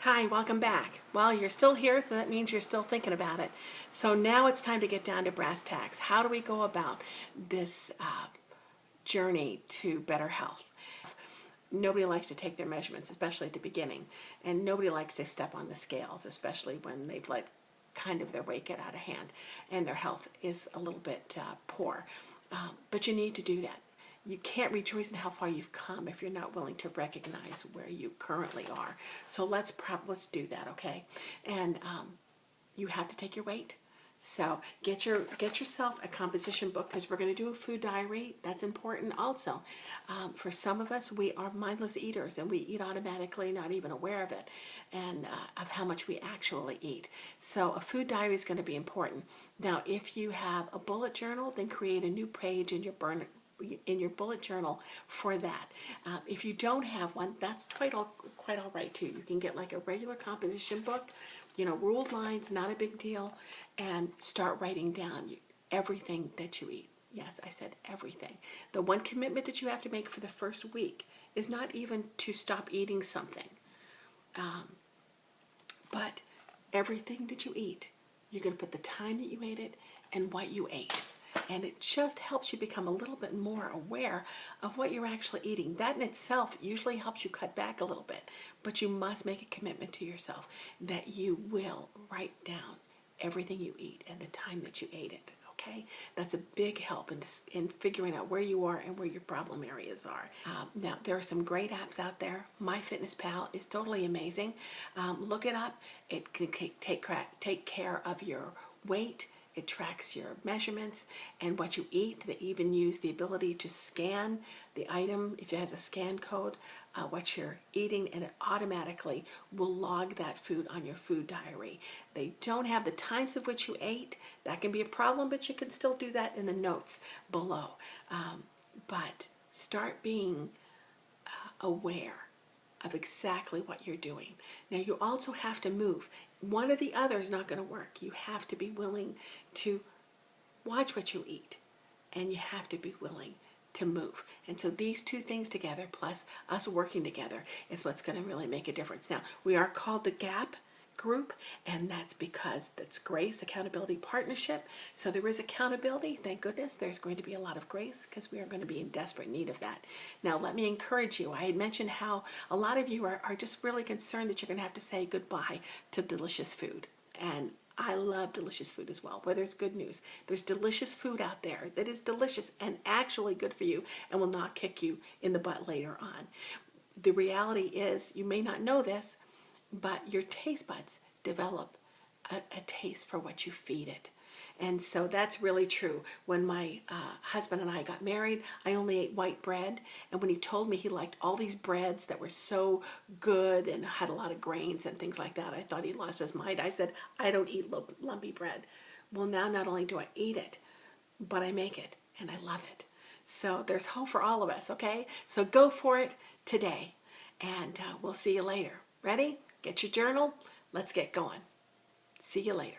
Hi, welcome back. Well, you're still here, so that means you're still thinking about it. So now it's time to get down to brass tacks. How do we go about this journey to better health? Nobody likes to take their measurements, especially at the beginning. And nobody likes to step on the scales, especially when they've let kind of their weight get out of hand and their health is a little bit poor. But you need to do that. You can't rejoice in how far you've come if you're not willing to recognize where you currently are. So let's do that, okay? And you have to take your weight. So get yourself a composition book, because we're going to do a food diary. That's important also. For some of us, we are mindless eaters and we eat automatically, not even aware of it, and of how much we actually eat. So a food diary is going to be important. Now, if you have a bullet journal, then create a new page in your bullet journal for that. If you don't have one, that's quite all right too. You can get like a regular composition book, ruled lines, not a big deal, and start writing down everything that you eat. Yes, I said everything. The one commitment that you have to make for the first week is not even to stop eating something, but everything that you eat, you're going to put the time that you ate it and what you ate. And it just helps you become a little bit more aware of what you're actually eating. That in itself usually helps you cut back a little bit, but you must make a commitment to yourself that you will write down everything you eat and the time that you ate it. Okay, that's a big help in figuring out where you are and where your problem areas are. Now, there are some great apps out there. MyFitnessPal is totally amazing. Look it up. It can take care of your weight. It tracks your measurements and what you eat. They even use the ability to scan the item, if it has a scan code, what you're eating, and it automatically will log that food on your food diary. They don't have the times of which you ate. That can be a problem, but you can still do that in the notes below. But start being aware of exactly what you're doing. Now, you also have to move. One or the other is not going to work. You have to be willing to watch what you eat, and you have to be willing to move. And so these two things together, plus us working together, is what's going to really make a difference. Now, we are called the GAP group, and that's because that's Grace Accountability Partnership. So there is accountability. Thank goodness there's going to be a lot of grace, because we are going to be in desperate need of that. Now, let me encourage you. I had mentioned how a lot of you are just really concerned that you're going to have to say goodbye to delicious food. And I love delicious food as well. Where there's good news, there's delicious food out there that is delicious and actually good for you and will not kick you in the butt later on. The reality is, you may not know this, but your taste buds develop a taste for what you feed it. And so that's really true. When my husband and I got married, I only ate white bread. And when he told me he liked all these breads that were so good and had a lot of grains and things like that, I thought he lost his mind. I said, I don't eat lumpy bread. Well, now not only do I eat it, but I make it and I love it. So there's hope for all of us, okay? So go for it today, and we'll see you later. Ready? Get your journal. Let's get going. See you later.